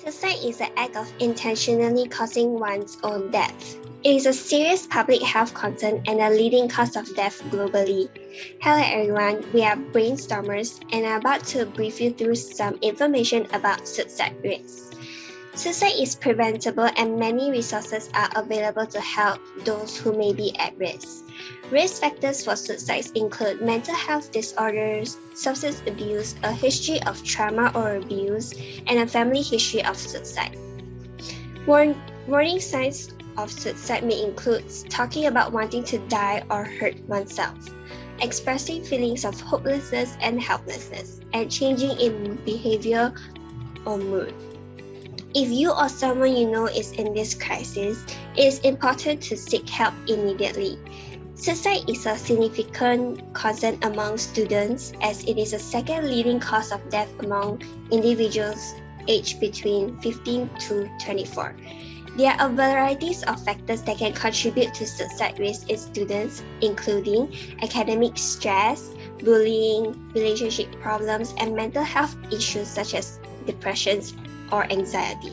Suicide is the act of intentionally causing one's own death. It is a serious public health concern and a leading cause of death globally. Hello everyone, we are Brainstormers and are about to brief you through some information about suicide risk. Suicide is preventable and many resources are available to help those who may be at risk. Risk factors for suicides include mental health disorders, substance abuse, a history of trauma or abuse, and a family history of suicide. Warning signs of suicide may include talking about wanting to die or hurt oneself, expressing feelings of hopelessness and helplessness, and changing in behavior or mood. If you or someone you know is in this crisis, it is important to seek help immediately. Suicide is a significant concern among students as it is the second leading cause of death among individuals aged between 15 to 24. There are a variety of factors that can contribute to suicide risk in students, including academic stress, bullying, relationship problems, and mental health issues such as depression or anxiety.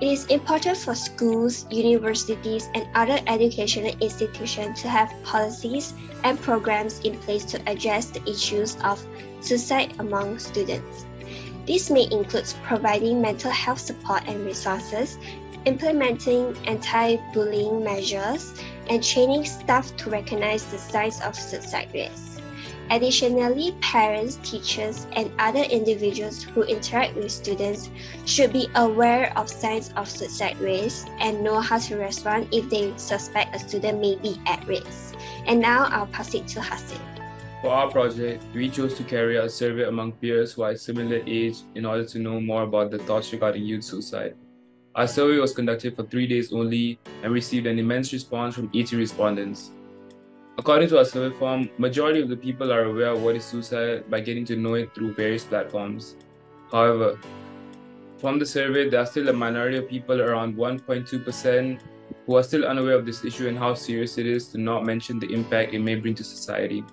It is important for schools, universities, and other educational institutions to have policies and programs in place to address the issues of suicide among students. This may include providing mental health support and resources, implementing anti-bullying measures, and training staff to recognize the signs of suicide risk. Additionally, parents, teachers, and other individuals who interact with students should be aware of signs of suicide risk and know how to respond if they suspect a student may be at risk. And now I'll pass it to Hassan. For our project, we chose to carry out a survey among peers who are similar age in order to know more about the thoughts regarding youth suicide. Our survey was conducted for 3 days only and received an immense response from 80 respondents. According to our survey form, majority of the people are aware of what is suicide by getting to know it through various platforms. However, from the survey, there are still a minority of people, around 1.2%, who are still unaware of this issue and how serious it is, to not mention the impact it may bring to society.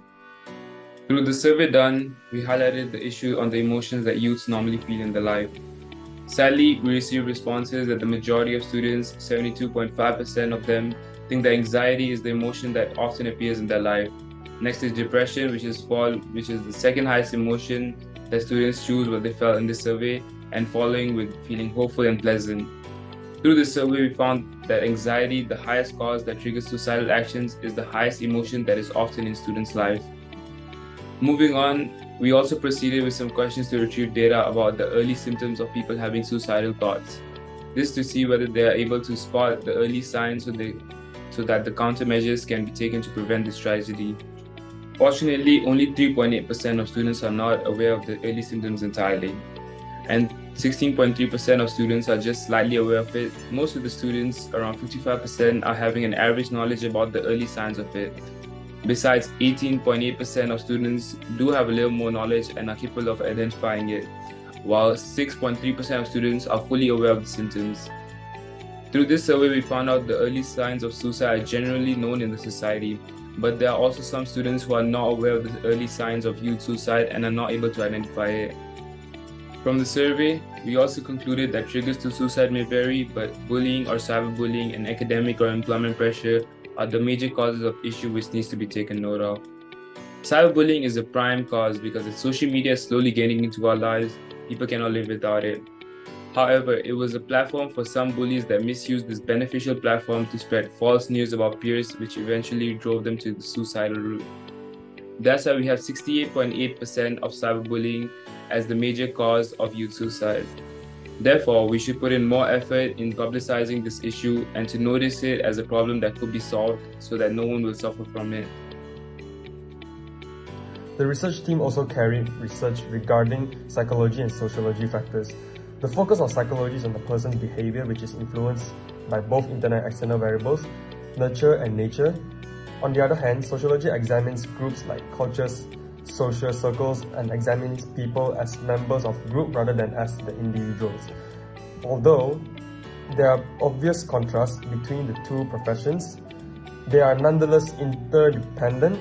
Through the survey done, we highlighted the issue on the emotions that youths normally feel in their life. Sadly, we received responses that the majority of students, 72.5% of them, think that anxiety is the emotion that often appears in their life. Next is depression, which is the second highest emotion that students choose what they felt in this survey, and following with feeling hopeful and pleasant. Through this survey, we found that anxiety, the highest cause that triggers suicidal actions, is the highest emotion that is often in students' lives. Moving on, we also proceeded with some questions to retrieve data about the early symptoms of people having suicidal thoughts. This to see whether they are able to spot the early signs so that the countermeasures can be taken to prevent this tragedy. Fortunately, only 3.8% of students are not aware of the early symptoms entirely, and 16.3% of students are just slightly aware of it. Most of the students, around 55%, are having an average knowledge about the early signs of it. Besides, 18.8% of students do have a little more knowledge and are capable of identifying it, while 6.3% of students are fully aware of the symptoms. Through this survey, we found out the early signs of suicide are generally known in the society, but there are also some students who are not aware of the early signs of youth suicide and are not able to identify it. From the survey, we also concluded that triggers to suicide may vary, but bullying or cyberbullying and academic or employment pressure are the major causes of issue which needs to be taken note of. Cyberbullying is a prime cause because as social media is slowly getting into our lives, people cannot live without it. However, it was a platform for some bullies that misused this beneficial platform to spread false news about peers, which eventually drove them to the suicidal route. That's why we have 68.8% of cyberbullying as the major cause of youth suicide. Therefore, we should put in more effort in publicizing this issue and to notice it as a problem that could be solved so that no one will suffer from it. The research team also carried research regarding psychology and sociology factors. The focus of psychology is on the person's behavior, which is influenced by both internal and external variables, nurture and nature. On the other hand, sociology examines groups like cultures, social circles, and examines people as members of group rather than as the individuals. Although there are obvious contrasts between the two professions, they are nonetheless interdependent,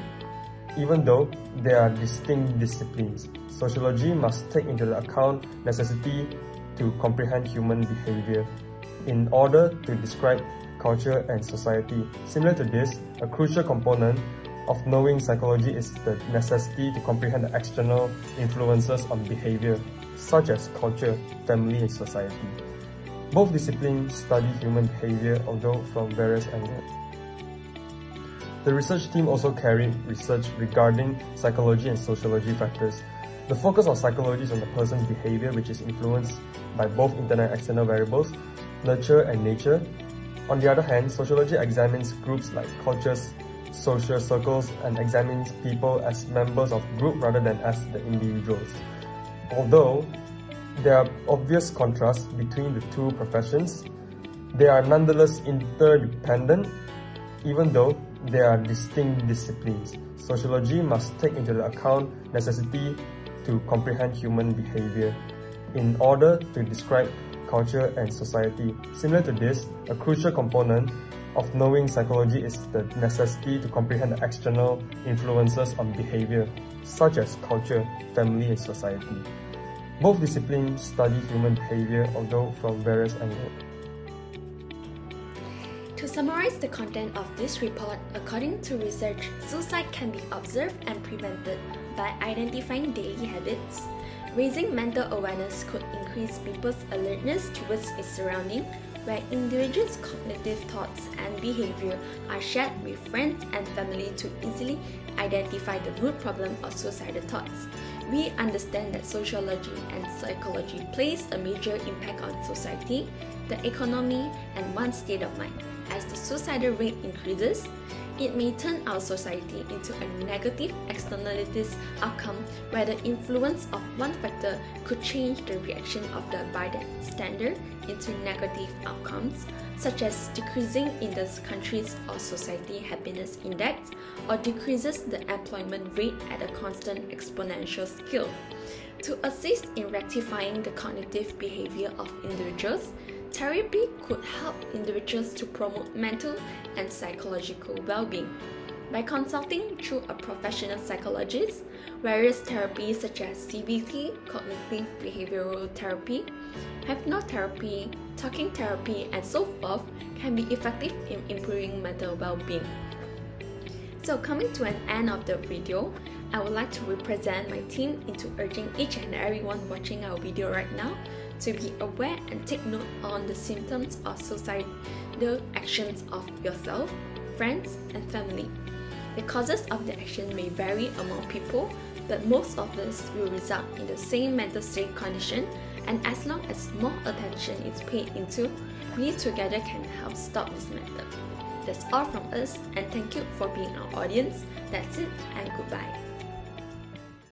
even though they are distinct disciplines. Sociology must take into account necessity to comprehend human behavior in order to describe culture and society. Similar to this, a crucial component of knowing psychology is the necessity to comprehend the external influences on behavior, such as culture, family, and society. Both disciplines study human behavior, although from various angles. The research team also carried research regarding psychology and sociology factors. The focus of psychology is on the person's behavior, which is influenced by both internal and external variables, nurture and nature. On the other hand, sociology examines groups like cultures, social circles, and examines people as members of group rather than as the individuals. Although there are obvious contrasts between the two professions, they are nonetheless interdependent, even though they are distinct disciplines. Sociology must take into account necessity to comprehend human behavior in order to describe culture and society. Similar to this, a crucial component of knowing psychology is the necessity to comprehend the external influences on behavior, such as culture, family, and society. Both disciplines study human behavior, although from various angles. To summarize the content of this report, according to research, suicide can be observed and prevented by identifying daily habits. Raising mental awareness could increase people's alertness towards its surrounding, where individuals' cognitive thoughts and behavior are shared with friends and family to easily identify the root problem of suicidal thoughts. We understand that sociology and psychology plays a major impact on society, the economy, and one's state of mind. As the suicidal rate increases, it may turn our society into a negative externalities outcome where the influence of one factor could change the reaction of the bystander into negative outcomes, such as decreasing in the country's or society happiness index, or decreases the employment rate at a constant exponential scale. To assist in rectifying the cognitive behavior of individuals, therapy could help individuals to promote mental and psychological well-being. By consulting through a professional psychologist, various therapies such as CBT, cognitive behavioral therapy, hypnotherapy, talking therapy, and so forth can be effective in improving mental well-being. So coming to an end of the video, I would like to represent my team into urging each and everyone watching our video right now to be aware and take note on the symptoms of suicidal actions of yourself, friends, and family. The causes of the action may vary among people, but most of this will result in the same mental state condition, and as long as more attention is paid into, we together can help stop this matter. That's all from us, and thank you for being our audience. That's it, and goodbye.